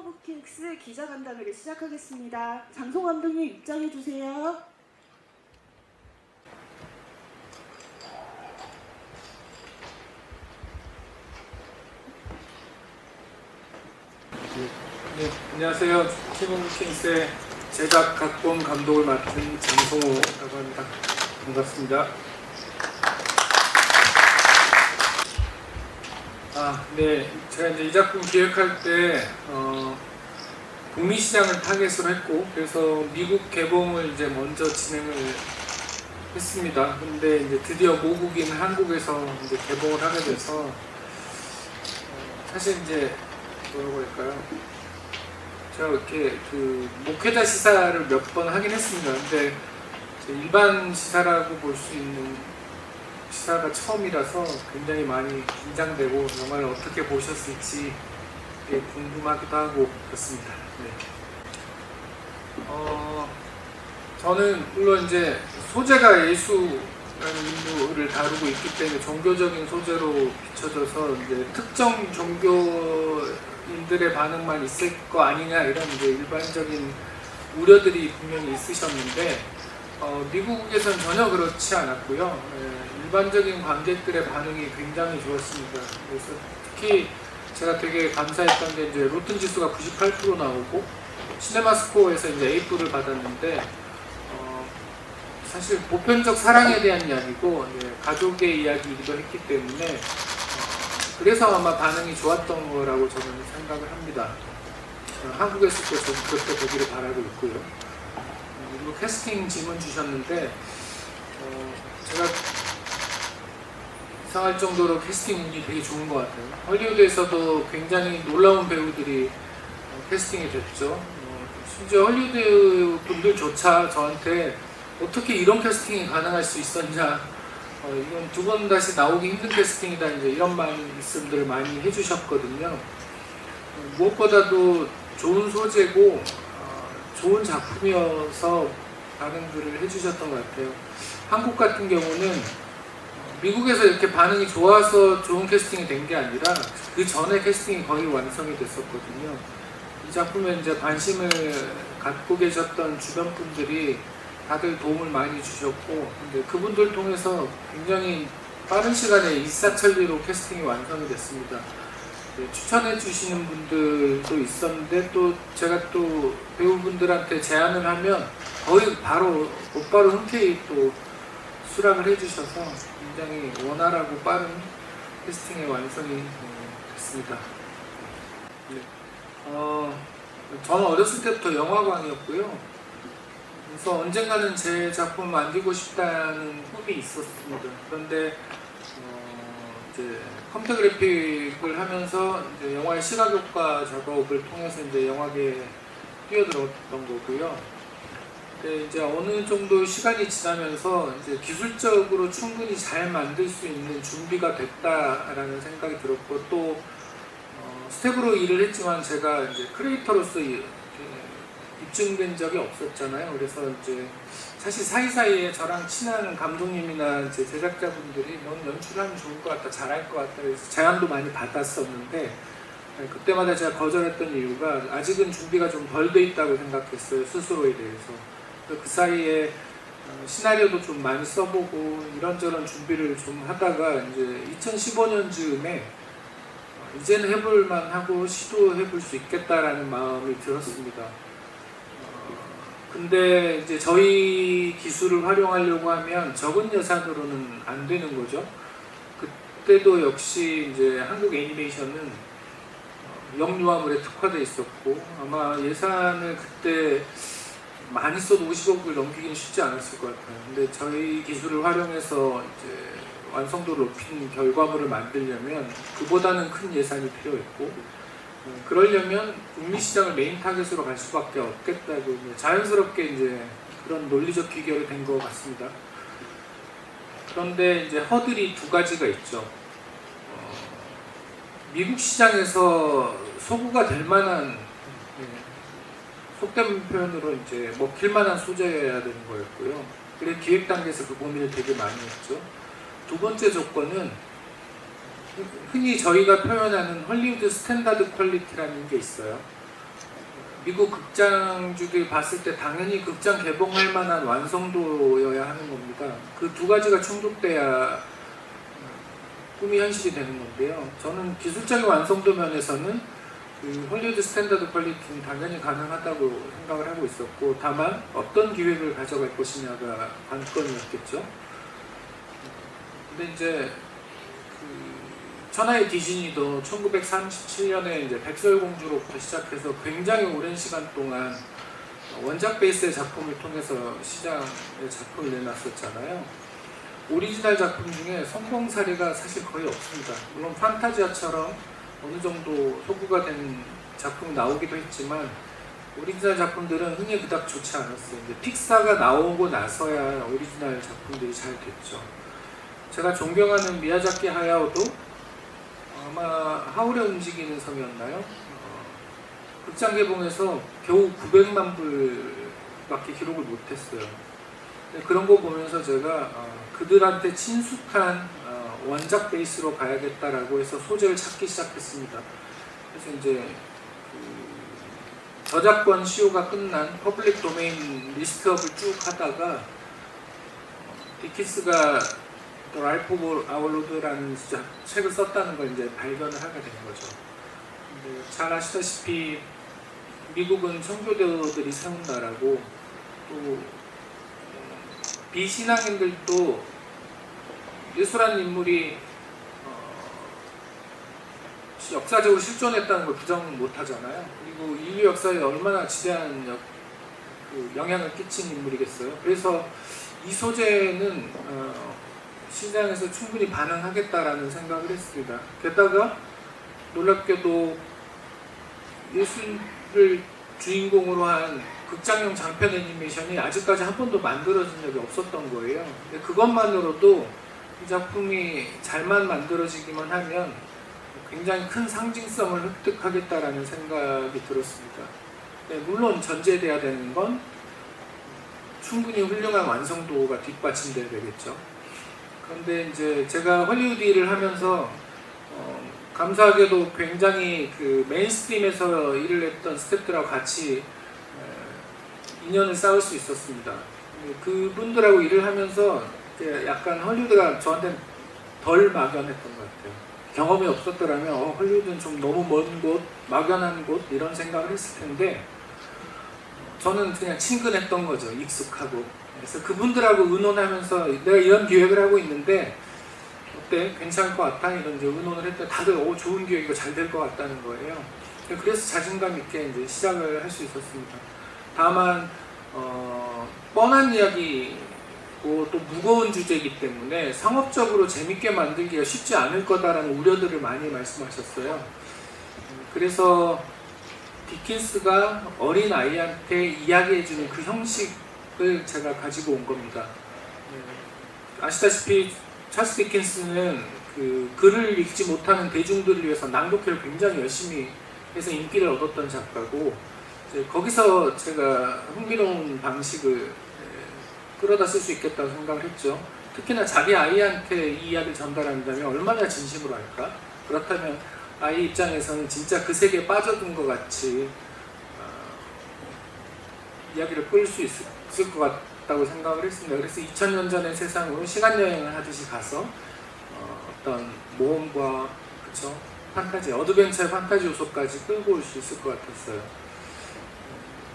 부킹스 기자간담회를 시작하겠습니다. 장송 감독님 입장해 주세요. 네, 안녕하세요. 티몬킹스의 제작, 각본, 감독을 맡은 장송호라고 합니다. 반갑습니다. 네, 제가 이제 이 작품 기획할 때 북미 시장을 타겟으로 했고, 그래서 미국 개봉을 이제 먼저 진행을 했습니다. 근데 이제 드디어 모국인 한국에서 이제 개봉을 하게 돼서 사실 이제 뭐라고 할까요? 제가 이렇게 그 목회자 시사를 몇 번 하긴 했습니다. 근데 일반 시사라고 볼 수 있는 시사가 처음이라서 굉장히 많이 긴장되고 영화를 어떻게 보셨을지 궁금하기도 하고 그렇습니다. 네. 저는 물론 이제 소재가 예수라는 인물을 다루고 있기 때문에 종교적인 소재로 비춰져서 이제 특정 종교인들의 반응만 있을 거 아니냐 이런 이제 일반적인 우려들이 분명히 있으셨는데 미국에서는 전혀 그렇지 않았고요. 일반적인 관객들의 반응이 굉장히 좋았습니다. 그래서 특히 제가 되게 감사했던 게 이제 로튼 지수가 98% 나오고 시네마스코어에서 이제 A뿔을 받았는데 사실 보편적 사랑에 대한 이야기고 가족의 이야기이기도 했기 때문에 그래서 아마 반응이 좋았던 거라고 저는 생각을 합니다. 한국에서도 저는 그렇게 되기를 바라고 있고요. 그리고 캐스팅 질문 주셨는데 제가 이상할 정도로 캐스팅 운이 되게 좋은 것 같아요. 헐리우드에서도 굉장히 놀라운 배우들이 캐스팅이 됐죠. 심지어 헐리우드 분들조차 저한테 어떻게 이런 캐스팅이 가능할 수 있었냐, 이건 두 번 다시 나오기 힘든 캐스팅이다, 이제 이런 말씀들을 많이 해주셨거든요. 무엇보다도 좋은 소재고 좋은 작품이어서 반응들을 해주셨던 것 같아요. 한국 같은 경우는 미국에서 이렇게 반응이 좋아서 좋은 캐스팅이 된 게 아니라 그 전에 캐스팅이 거의 완성이 됐었거든요. 이 작품에 이제 관심을 갖고 계셨던 주변 분들이 다들 도움을 많이 주셨고, 근데 그분들 통해서 굉장히 빠른 시간에 일사천리로 캐스팅이 완성이 됐습니다. 추천해 주시는 분들도 있었는데 또 제가 또 배우분들한테 제안을 하면 거의 바로 곧바로 흔쾌히 또 수락을 해주셔서 굉장히 원활하고 빠른 캐스팅의 완성이 됐습니다. 네. 저는 어렸을 때부터 영화광이었고요. 그래서 언젠가는 제 작품을 만들고 싶다는 꿈이 있었습니다. 그런데 이제 컴퓨터 그래픽을 하면서 이제 영화의 시각효과 작업을 통해서 이제 영화계에 뛰어들었던 거고요. 근데 이제 어느 정도 시간이 지나면서 이제 기술적으로 충분히 잘 만들 수 있는 준비가 됐다라는 생각이 들었고, 또 스텝으로 일을 했지만 제가 이제 크리에이터로서 입증된 적이 없었잖아요. 그래서 이제 사실 사이사이에 저랑 친한 감독님이나 이제 제작자분들이 넌 연출하면 좋을 것 같다, 잘할 것 같다, 그래서 제안도 많이 받았었는데 그때마다 제가 거절했던 이유가 아직은 준비가 좀 덜 돼 있다고 생각했어요, 스스로에 대해서. 그 사이에 시나리오도 좀 많이 써보고 이런저런 준비를 좀 하다가 이제 2015년쯤에 이제는 해볼만 하고 시도해볼 수 있겠다라는 마음이 들었습니다. 근데 이제 저희 기술을 활용하려고 하면 적은 예산으로는 안 되는 거죠. 그때도 역시 이제 한국 애니메이션은 영유아물에 특화되어 있었고, 아마 예산을 그때 많이 써도 50억을 넘기긴 쉽지 않았을 것 같아요. 근데 저희 기술을 활용해서 이제 완성도를 높인 결과물을 만들려면 그보다는 큰 예산이 필요했고, 그러려면 북미 시장을 메인 타겟으로 갈 수밖에 없겠다고 자연스럽게 이제 그런 논리적 귀결이 된 것 같습니다. 그런데 이제 허들이 두 가지가 있죠. 미국 시장에서 소구가 될 만한, 속된 표현으로 이제 먹힐 만한 소재여야 되는 거였고요. 그래서 기획 단계에서 그 고민을 되게 많이 했죠. 두 번째 조건은 흔히 저희가 표현하는 헐리우드 스탠다드 퀄리티라는 게 있어요. 미국 극장주들 봤을 때 당연히 극장 개봉할 만한 완성도여야 하는 겁니다. 그 두 가지가 충족돼야 꿈이 현실이 되는 건데요. 저는 기술적인 완성도 면에서는 그 헐리우드 스탠다드 퀄리티는 당연히 가능하다고 생각을 하고 있었고, 다만 어떤 기획을 가져갈 것이냐가 관건이었겠죠. 근데 이제 그 천하의 디즈니도 1937년에 이제 백설공주로부터 시작해서 굉장히 오랜 시간 동안 원작 베이스의 작품을 통해서 시장에 작품을 내놨었잖아요. 오리지널 작품 중에 성공 사례가 사실 거의 없습니다. 물론 판타지아처럼 어느 정도 소구가 된 작품이 나오기도 했지만 오리지널 작품들은 흔히 그닥 좋지 않았어요. 이제 픽사가 나오고 나서야 오리지널 작품들이 잘 됐죠. 제가 존경하는 미야자키 하야오도 아마 하울의 움직이는 섬이었나요? 극장 개봉해서 겨우 900만 불밖에 기록을 못했어요. 그런 거 보면서 제가 그들한테 친숙한 원작 베이스로 가야겠다라고 해서 소재를 찾기 시작했습니다. 그래서 이제 그 저작권 시효가 끝난 퍼블릭 도메인 리스트업을 쭉 하다가 디킨스가 또 라이프 오브 아워 로드라는 책을 썼다는 걸 이제 발견을 하게 된 거죠. 근데 잘 아시다시피 미국은 청교도들이 세운 나라고, 또 비신앙인들도 예수라는 인물이 역사적으로 실존했다는 걸 부정 못하잖아요. 그리고 인류 역사에 얼마나 지대한 영향을 끼친 인물이겠어요. 그래서 이 소재는 시장에서 충분히 반응하겠다라는 생각을 했습니다. 게다가 놀랍게도 예수를 주인공으로 한 극장용 장편 애니메이션이 아직까지 한 번도 만들어진 적이 없었던 거예요. 근데 그것만으로도 이 작품이 잘만 만들어지기만 하면 굉장히 큰 상징성을 획득하겠다라는 생각이 들었습니다. 네, 물론 전제돼야 되는 건 충분히 훌륭한 완성도가 뒷받침돼야 되겠죠. 그런데 이제 제가 헐리우드 일을 하면서 감사하게도 굉장히 그 메인스트림에서 일을 했던 스태프들하고 같이 인연을 쌓을 수 있었습니다. 그분들하고 일을 하면서 약간 헐리우드가 저한테는 덜 막연했던 것 같아요. 경험이 없었더라면 헐리우드는 좀 너무 먼 곳, 막연한 곳 이런 생각을 했을 텐데 저는 그냥 친근했던 거죠. 익숙하고. 그래서 그분들하고 의논하면서 내가 이런 기획을 하고 있는데 어때? 괜찮을 것 같아? 이런 이제 의논을 했더니 다들 좋은 기획이고 잘 될 것 같다는 거예요. 그래서 자신감 있게 이제 시작을 할 수 있었습니다. 다만 뻔한 이야기고 또 무거운 주제이기 때문에 상업적으로 재밌게 만들기가 쉽지 않을 거다라는 우려들을 많이 말씀하셨어요. 그래서 디킨스가 어린 아이한테 이야기해주는 그 형식을 제가 가지고 온 겁니다. 아시다시피 찰스 디킨스는 그 글을 읽지 못하는 대중들을 위해서 낭독회를 굉장히 열심히 해서 인기를 얻었던 작가고, 거기서 제가 흥미로운 방식을 끌어다 쓸 수 있겠다고 생각을 했죠. 특히나 자기 아이한테 이 이야기를 전달한다면 얼마나 진심으로 할까? 그렇다면 아이 입장에서는 진짜 그 세계에 빠져든 것 같이 이야기를 끌 수 있을 것 같다고 생각을 했습니다. 그래서 2000년 전의 세상으로 시간여행을 하듯이 가서 어떤 모험과 판타지, 어드벤처의 판타지 요소까지 끌고 올 수 있을 것 같았어요.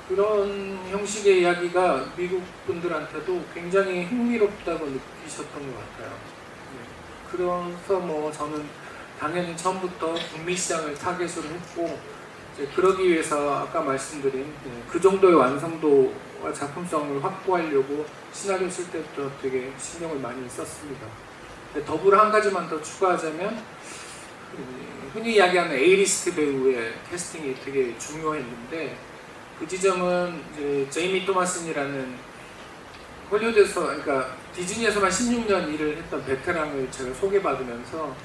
그런 형식의 이야기가 미국 분들한테도 굉장히 흥미롭다고 느끼셨던 것 같아요. 그래서 뭐 저는 당연히 처음부터 북미 시장을 타겟으로 했고, 이제 그러기 위해서 아까 말씀드린 그 정도의 완성도와 작품성을 확보하려고 시나리오 쓸 때부터 되게 신경을 많이 썼습니다. 더불어 한 가지만 더 추가하자면 흔히 이야기하는 A리스트 배우의 캐스팅이 되게 중요했는데, 그 지점은 이제 제이미 토마슨이라는 헐리우드에서, 그러니까 디즈니에서만 16년 일을 했던 베테랑을 제가 소개받으면서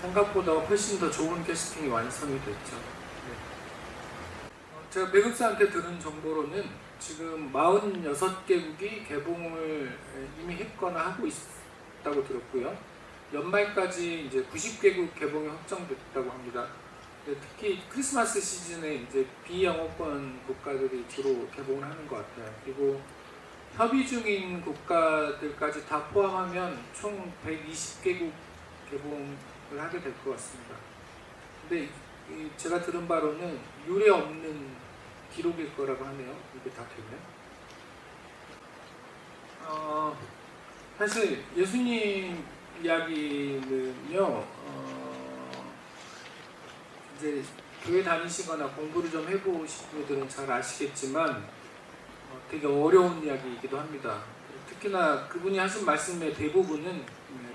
생각보다 훨씬 더 좋은 캐스팅이 완성이 됐죠. 제가 배급사한테 들은 정보로는 지금 46개국이 개봉을 이미 했거나 하고 있다고 들었고요. 연말까지 이제 90개국 개봉이 확정됐다고 합니다. 특히 크리스마스 시즌에 이제 비영어권 국가들이 주로 개봉을 하는 것 같아요. 그리고 협의 중인 국가들까지 다 포함하면 총 120개국 개봉을 하게 될 것 같습니다. 근데 제가 들은 바로는 유례 없는 기록일 거라고 하네요. 이게 다 되면. 사실 예수님 이야기는요, 이제 교회 다니시거나 공부를 좀 해보신 분들은 잘 아시겠지만 되게 어려운 이야기이기도 합니다. 특히나 그분이 하신 말씀의 대부분은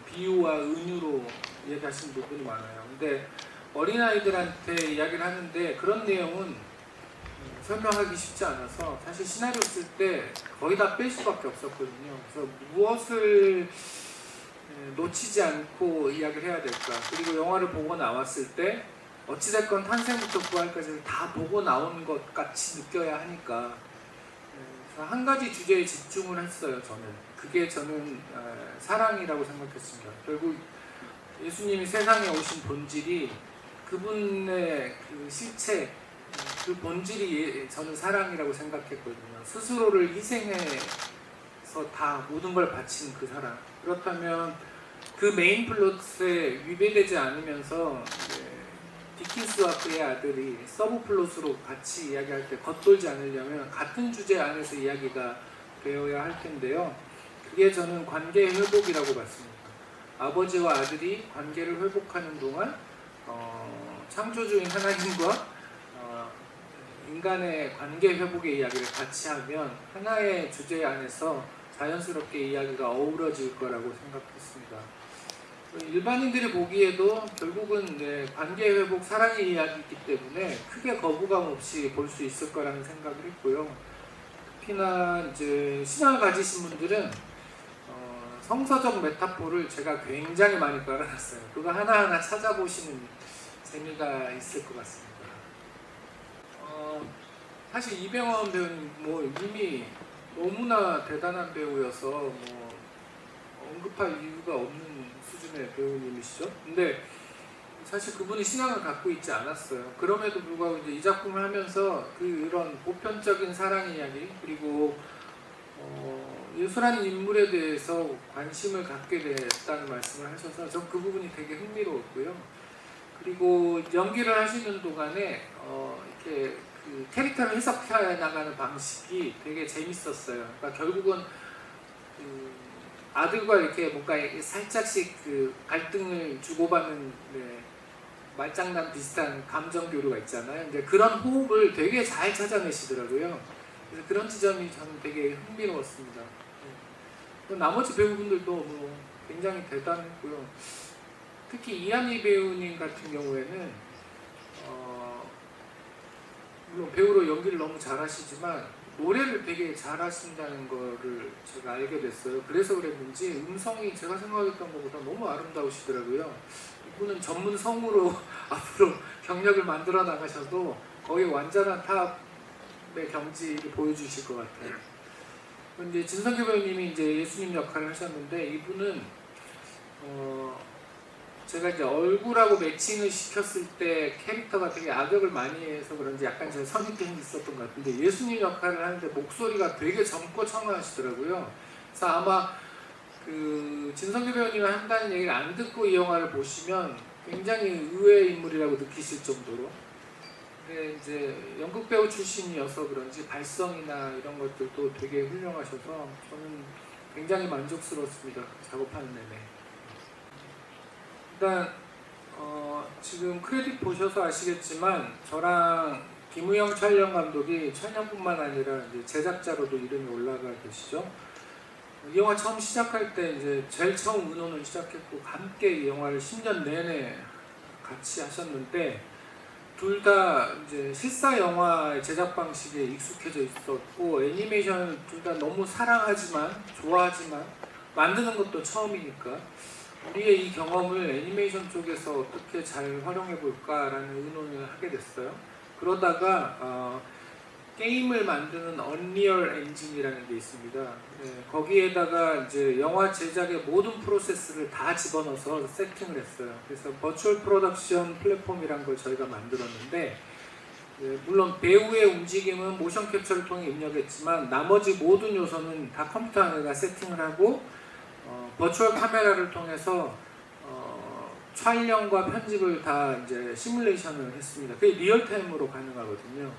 비유와 은유로 얘기하신 부분이 많아요. 근데 어린아이들한테 이야기를 하는데 그런 내용은 설명하기 쉽지 않아서 사실 시나리오 쓸 때 거의 다 뺄 수밖에 없었거든요. 그래서 무엇을 놓치지 않고 이야기를 해야 될까. 그리고 영화를 보고 나왔을 때 어찌됐건 탄생부터 부활까지를 다 보고 나온 것 같이 느껴야 하니까 한 가지 주제에 집중을 했어요. 그게 저는 사랑이라고 생각했습니다. 결국 예수님이 세상에 오신 본질이 그분의 그 실체, 그 본질이 저는 사랑이라고 생각했거든요. 스스로를 희생해서 다 모든 걸 바친 그 사랑. 그렇다면 그 메인 플롯에 위배되지 않으면서 디킨스와 그의 아들이 서브 플롯으로 같이 이야기할 때 겉돌지 않으려면 같은 주제 안에서 이야기가 되어야 할 텐데요. 그게 저는 관계 회복이라고 봤습니다. 아버지와 아들이 관계를 회복하는 동안 창조주인 하나님과 인간의 관계 회복의 이야기를 같이 하면 하나의 주제 안에서 자연스럽게 이야기가 어우러질 거라고 생각했습니다. 일반인들이 보기에도 결국은 관계 회복, 사랑의 이야기이기 때문에 크게 거부감 없이 볼 수 있을 거라는 생각을 했고요. 특히나 이제 신앙을 가지신 분들은 성서적 메타포를 제가 굉장히 많이 깔아놨어요. 그거 하나하나 찾아보시는 재미가 있을 것 같습니다. 사실 이병헌 배우님 이미 너무나 대단한 배우여서 언급할 이유가 없는 수준의 배우님이시죠. 근데 사실 그분이 신앙을 갖고 있지 않았어요. 그럼에도 불구하고 이제 이 작품을 하면서 그런 보편적인 사랑의 이야기 그리고 예수라는 인물에 대해서 관심을 갖게 됐다는 말씀을 하셔서 전 그 부분이 되게 흥미로웠고요. 그리고 연기를 하시는 동안에 이렇게 그 캐릭터를 해석해 나가는 방식이 되게 재밌었어요. 그러니까 결국은 아들과 이렇게 뭔가 살짝씩 그 갈등을 주고받는 말장난 비슷한 감정 교류가 있잖아요. 이제 그런 호흡을 되게 잘 찾아내시더라고요. 그래서 그런 지점이 저는 되게 흥미로웠습니다. 나머지 배우분들도 굉장히 대단했고요. 특히 이한희 배우님 같은 경우에는 물론 배우로 연기를 너무 잘하시지만 노래를 되게 잘하신다는 거를 제가 알게 됐어요. 그래서 그랬는지 음성이 제가 생각했던 것보다 너무 아름다우시더라고요. 이분은 전문 성우로 앞으로 경력을 만들어 나가셔도 거의 완전한 탑의 경지를 보여주실 것 같아요. 이제 진성규 배우님이 이제 예수님 역할을 하셨는데 이분은 제가 이제 얼굴하고 매칭을 시켰을 때 캐릭터가 되게 악역을 많이 해서 그런지 약간 제 선입견이 있었던 것 같은데 예수님 역할을 하는데 목소리가 되게 젊고 청아하시더라고요. 그래서 아마 그 진성규 배우님이 한다는 얘기를 안 듣고 이 영화를 보시면 굉장히 의외의 인물이라고 느끼실 정도로. 근데 이제 연극 배우 출신이어서 그런지 발성이나 이런 것들도 되게 훌륭하셔서 저는 굉장히 만족스러웠습니다. 작업하는 내내. 일단 지금 크레딧 보셔서 아시겠지만 저랑 김우영 촬영 감독이 촬영뿐만 아니라 이제 제작자로도 이름이 올라가 계시죠. 이 영화 처음 시작할 때 이제 제일 처음 의논을 시작했고 함께 이 영화를 10년 내내 같이 하셨는데 둘 다 이제 실사 영화의 제작 방식에 익숙해져 있었고 애니메이션을 둘 다 너무 사랑하지만 좋아하지만 만드는 것도 처음이니까 우리의 이 경험을 애니메이션 쪽에서 어떻게 잘 활용해 볼까라는 의논을 하게 됐어요. 그러다가 게임을 만드는 언리얼 엔진이라는 게 있습니다. 네, 거기에다가 이제 영화 제작의 모든 프로세스를 다 집어넣어서 세팅을 했어요. 그래서 버추얼 프로덕션 플랫폼이라는 걸 저희가 만들었는데, 네, 물론 배우의 움직임은 모션 캡처를 통해 입력했지만 나머지 모든 요소는 다 컴퓨터 안에다 세팅을 하고 버추얼 카메라를 통해서 촬영과 편집을 다 이제 시뮬레이션을 했습니다. 그게 리얼타임으로 가능하거든요.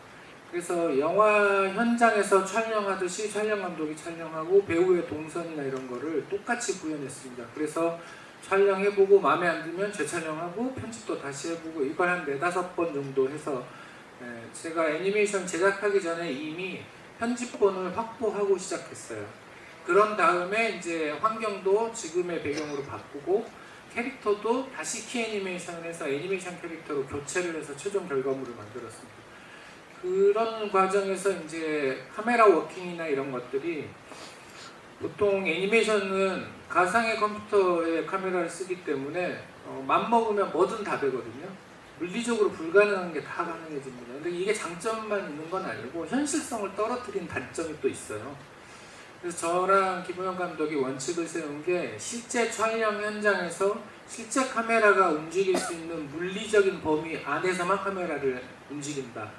그래서 영화 현장에서 촬영하듯이 촬영 감독이 촬영하고 배우의 동선이나 이런 거를 똑같이 구현했습니다. 그래서 촬영해보고 마음에 안 들면 재촬영하고 편집도 다시 해보고 이걸 한 4-5번 정도 해서 제가 애니메이션 제작하기 전에 이미 편집본을 확보하고 시작했어요. 그런 다음에 이제 환경도 지금의 배경으로 바꾸고 캐릭터도 다시 키 애니메이션을 해서 애니메이션 캐릭터로 교체를 해서 최종 결과물을 만들었습니다. 그런 과정에서 이제 카메라 워킹이나 이런 것들이 보통 애니메이션은 가상의 컴퓨터의 카메라를 쓰기 때문에 맘먹으면 뭐든 다 되거든요. 물리적으로 불가능한 게 다 가능해집니다. 근데 이게 장점만 있는 건 아니고 현실성을 떨어뜨린 단점이 또 있어요. 그래서 저랑 김우영 감독이 원칙을 세운 게 실제 촬영 현장에서 실제 카메라가 움직일 수 있는 물리적인 범위 안에서만 카메라를 움직인다.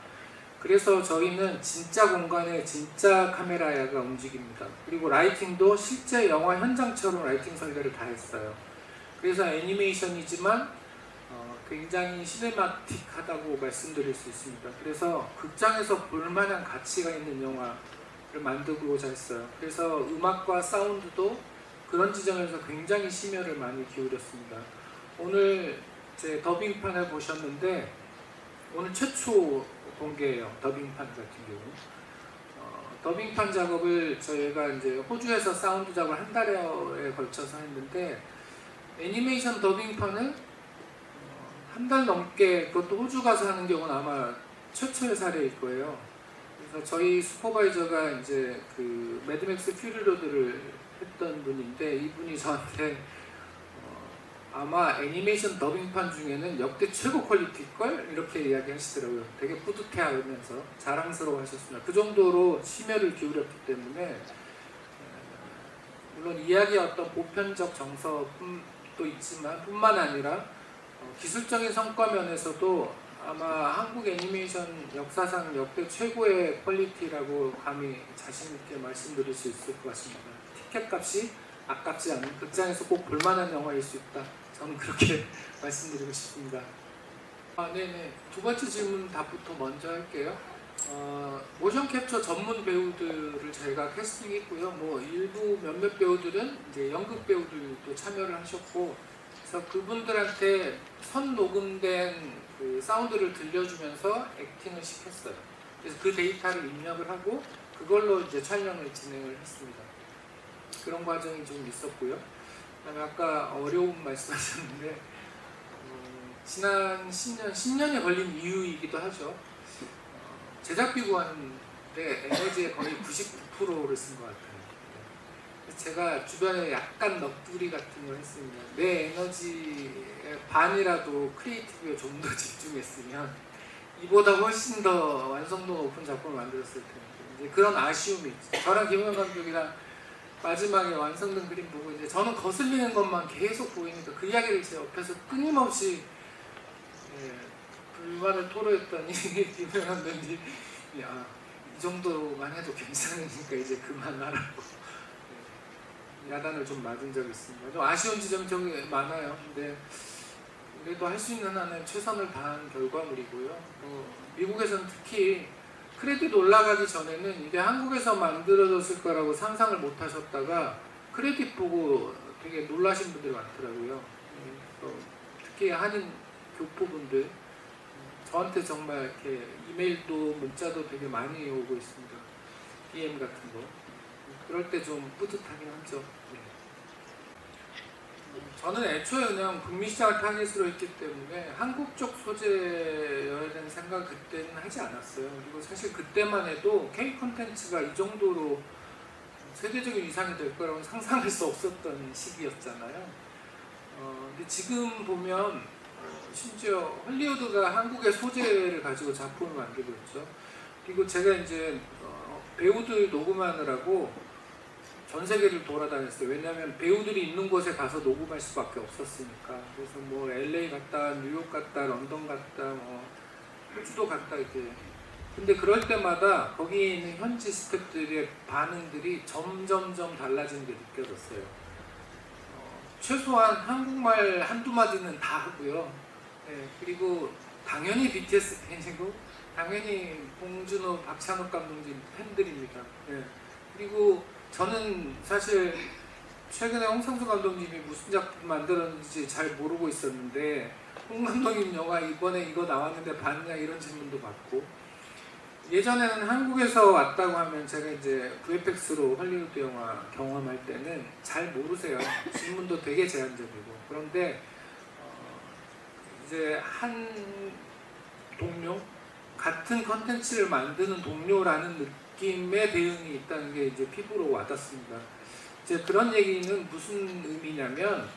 그래서 저희는 진짜 공간에 진짜 카메라가 움직입니다. 그리고 라이팅도 실제 영화 현장처럼 라이팅 설계를 다 했어요. 그래서 애니메이션이지만 굉장히 시네마틱하다고 말씀드릴 수 있습니다. 그래서 극장에서 볼만한 가치가 있는 영화를 만들고자 했어요. 그래서 음악과 사운드도 그런 지점에서 굉장히 심혈을 많이 기울였습니다. 오늘 제 더빙판을 보셨는데 오늘 최초 공개예요. 더빙판 같은 경우. 더빙판 작업을 저희가 이제 호주에서 사운드 작업을 한 달에 걸쳐서 했는데 애니메이션 더빙판을 한 달 넘게 그것도 호주 가서 하는 경우는 아마 최초의 사례일 거예요. 그래서 저희 슈퍼바이저가 이제 그 매드맥스 퓨리로드를 했던 분인데 이분이 저한테 아마 애니메이션 더빙판 중에는 역대 최고 퀄리티걸? 이렇게 이야기하시더라고요. 되게 뿌듯해하면서 자랑스러워 하셨습니다. 그 정도로 심혈을 기울였기 때문에 물론 이야기의 어떤 보편적 정서도 있지만 뿐만 아니라 기술적인 성과 면에서도 아마 한국 애니메이션 역사상 역대 최고의 퀄리티라고 감히 자신 있게 말씀드릴 수 있을 것 같습니다. 티켓 값이 아깝지 않은 극장에서 꼭 볼만한 영화일 수 있다. 저는 그렇게 말씀드리고 싶습니다. 네네. 두 번째 질문 답부터 먼저 할게요. 모션 캡처 전문 배우들을 저희가 캐스팅했고요. 뭐 일부 몇몇 배우들은 이제 연극 배우들도 참여를 하셨고, 그래서 그분들한테 선 녹음된 그 사운드를 들려주면서 액팅을 시켰어요. 그래서 그 데이터를 입력을 하고 그걸로 이제 촬영을 진행을 했습니다. 그런 과정이 좀 있었고요. 그다음에 아까 어려운 말씀하셨는데 지난 10년이 걸린 이유이기도 하죠. 제작비 구하는데 에너지의 거의 99%를 쓴 것 같아요. 제가 주변에 약간 넋두리 같은 걸 했습니다. 내 에너지의 반이라도 크리에이티브에 좀 더 집중했으면 이보다 훨씬 더 완성도 높은 작품을 만들었을 텐데 이제 그런 아쉬움이 있죠. 저랑 김우영 감독이랑 마지막에 완성된 그림 보고 이제 저는 거슬리는 것만 계속 보이니까 그 이야기를 제 옆에서 끊임없이 불만을 토로했더니 김우영 감독님 이 정도만 해도 괜찮으니까 이제 그만하라고 야단을 좀 맞은 적이 있습니다. 좀 아쉬운 지점이 좀 많아요. 근데 그래도 할 수 있는 한은 최선을 다한 결과물이고요. 미국에서는 특히 크레딧 올라가기 전에는 이게 한국에서 만들어졌을 거라고 상상을 못 하셨다가 크레딧 보고 되게 놀라신 분들이 많더라고요. 특히 한인 교포분들 저한테 정말 이렇게 이메일도 문자도 되게 많이 오고 있습니다. DM 같은 거. 그럴 때 좀 뿌듯하긴 하죠. 네. 저는 애초에 그냥 북미 시장을 타깃으로 했기 때문에 한국 쪽 소재여야 되는 생각 그때는 하지 않았어요. 그리고 사실 그때만 해도 K 콘텐츠가 이 정도로 세계적인 위상이 될 거라고는 상상할 수 없었던 시기였잖아요. 근데 지금 보면 심지어 헐리우드가 한국의 소재를 가지고 작품을 만들고 있죠. 그리고 제가 이제 배우들 녹음하느라고 전 세계를 돌아다녔어요. 왜냐하면 배우들이 있는 곳에 가서 녹음할 수밖에 없었으니까. 그래서 뭐 LA 갔다, 뉴욕 갔다, 런던 갔다, 뭐 호주도 갔다 이렇게. 근데 그럴 때마다 거기에 있는 현지 스태프들의 반응들이 점점점 달라지는 게 느껴졌어요. 최소한 한국말 한두 마디는 다 하고요. 네, 그리고 당연히 BTS 팬이고 당연히 봉준호, 박찬욱 감독님 팬들입니다. 네, 그리고 저는 사실 최근에 홍상수 감독님이 무슨 작품 만들었는지 잘 모르고 있었는데 홍 감독님 영화 이번에 이거 나왔는데 봤냐 이런 질문도 받고, 예전에는 한국에서 왔다고 하면 제가 이제 VFX로 헐리우드 영화 경험할 때는 잘 모르세요. 질문도 되게 제한적이고. 그런데 이제 한 동료, 같은 컨텐츠를 만드는 동료라는 느낌의 대응이 있다는 게 이제 피부로 와닿습니다. 이제 그런 얘기는 무슨 의미냐면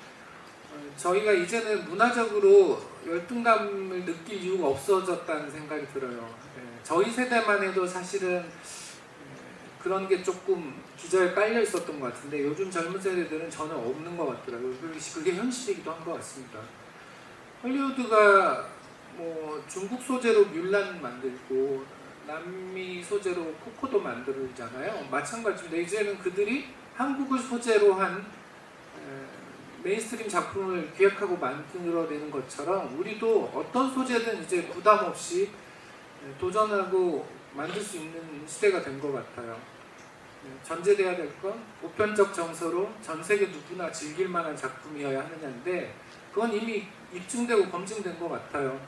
저희가 이제는 문화적으로 열등감을 느낄 이유가 없어졌다는 생각이 들어요. 저희 세대만 해도 사실은 그런 게 조금 기저에 깔려 있었던 것 같은데 요즘 젊은 세대들은 전혀 없는 것 같더라고요. 그게 현실이기도 한 것 같습니다. 헐리우드가 뭐 중국 소재로 뮬란 만들고 남미 소재로 코코도 만들잖아요. 마찬가지인데 이제는 그들이 한국을 소재로 한 메인스트림 작품을 기획하고 만들어내는 것처럼 우리도 어떤 소재든 이제 부담 없이 도전하고 만들 수 있는 시대가 된 것 같아요. 전제돼야 될 건 보편적 정서로 전 세계 누구나 즐길 만한 작품이어야 하느냐인데 그건 이미 입증되고 검증된 것 같아요.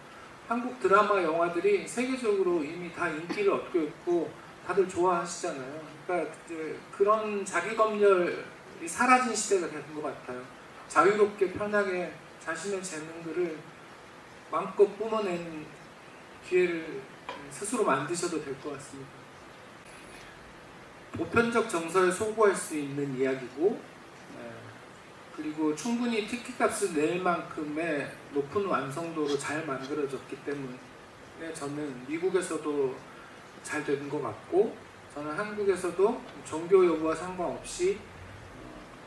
한국 드라마, 영화들이 세계적으로 이미 다 인기를 얻고 있고 다들 좋아하시잖아요. 그러니까 이제 그런 자기검열이 사라진 시대가 된 것 같아요. 자유롭게 편하게 자신의 재능들을 마음껏 뿜어내는 기회를 스스로 만드셔도 될 것 같습니다. 보편적 정서에 소구할 수 있는 이야기고, 그리고 충분히 티켓값을 낼 만큼의 높은 완성도로 잘 만들어졌기 때문에 저는 미국에서도 잘 되는 것 같고, 저는 한국에서도 종교 여부와 상관없이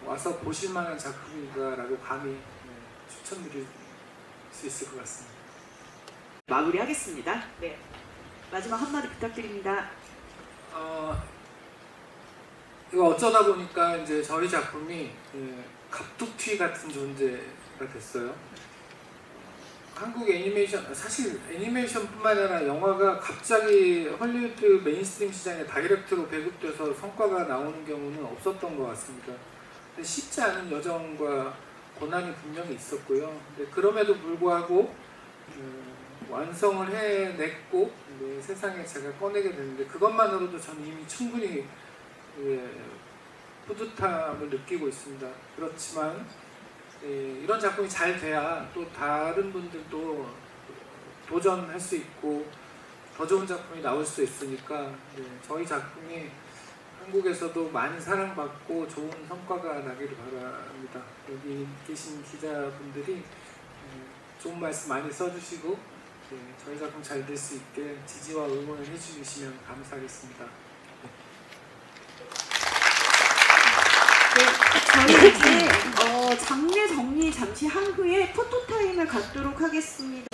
와서 보실 만한 작품이다라고 감히 추천드릴 수 있을 것 같습니다. 마무리하겠습니다. 네, 마지막 한마디 부탁드립니다. 이거 어쩌다 보니까 이제 저희 작품이 갑툭튀 같은 존재가 됐어요. 한국 애니메이션, 사실 애니메이션뿐만 아니라 영화가 갑자기 헐리우드 메인스트림 시장에 다이렉트로 배급돼서 성과가 나오는 경우는 없었던 것 같습니다. 근데 쉽지 않은 여정과 고난이 분명히 있었고요. 근데 그럼에도 불구하고 완성을 해냈고 세상에 제가 꺼내게 됐는데 그것만으로도 저는 이미 충분히 뿌듯함을 느끼고 있습니다. 그렇지만 이런 작품이 잘 돼야 또 다른 분들도 도전할 수 있고 더 좋은 작품이 나올 수 있으니까 저희 작품이 한국에서도 많이 사랑받고 좋은 성과가 나기를 바랍니다. 여기 계신 기자분들이 좋은 말씀 많이 써주시고 저희 작품 잘 될 수 있게 지지와 응원을 해주시면 감사하겠습니다. 저희 이제 장례 정리 잠시 한 후에 포토타임을 갖도록 하겠습니다.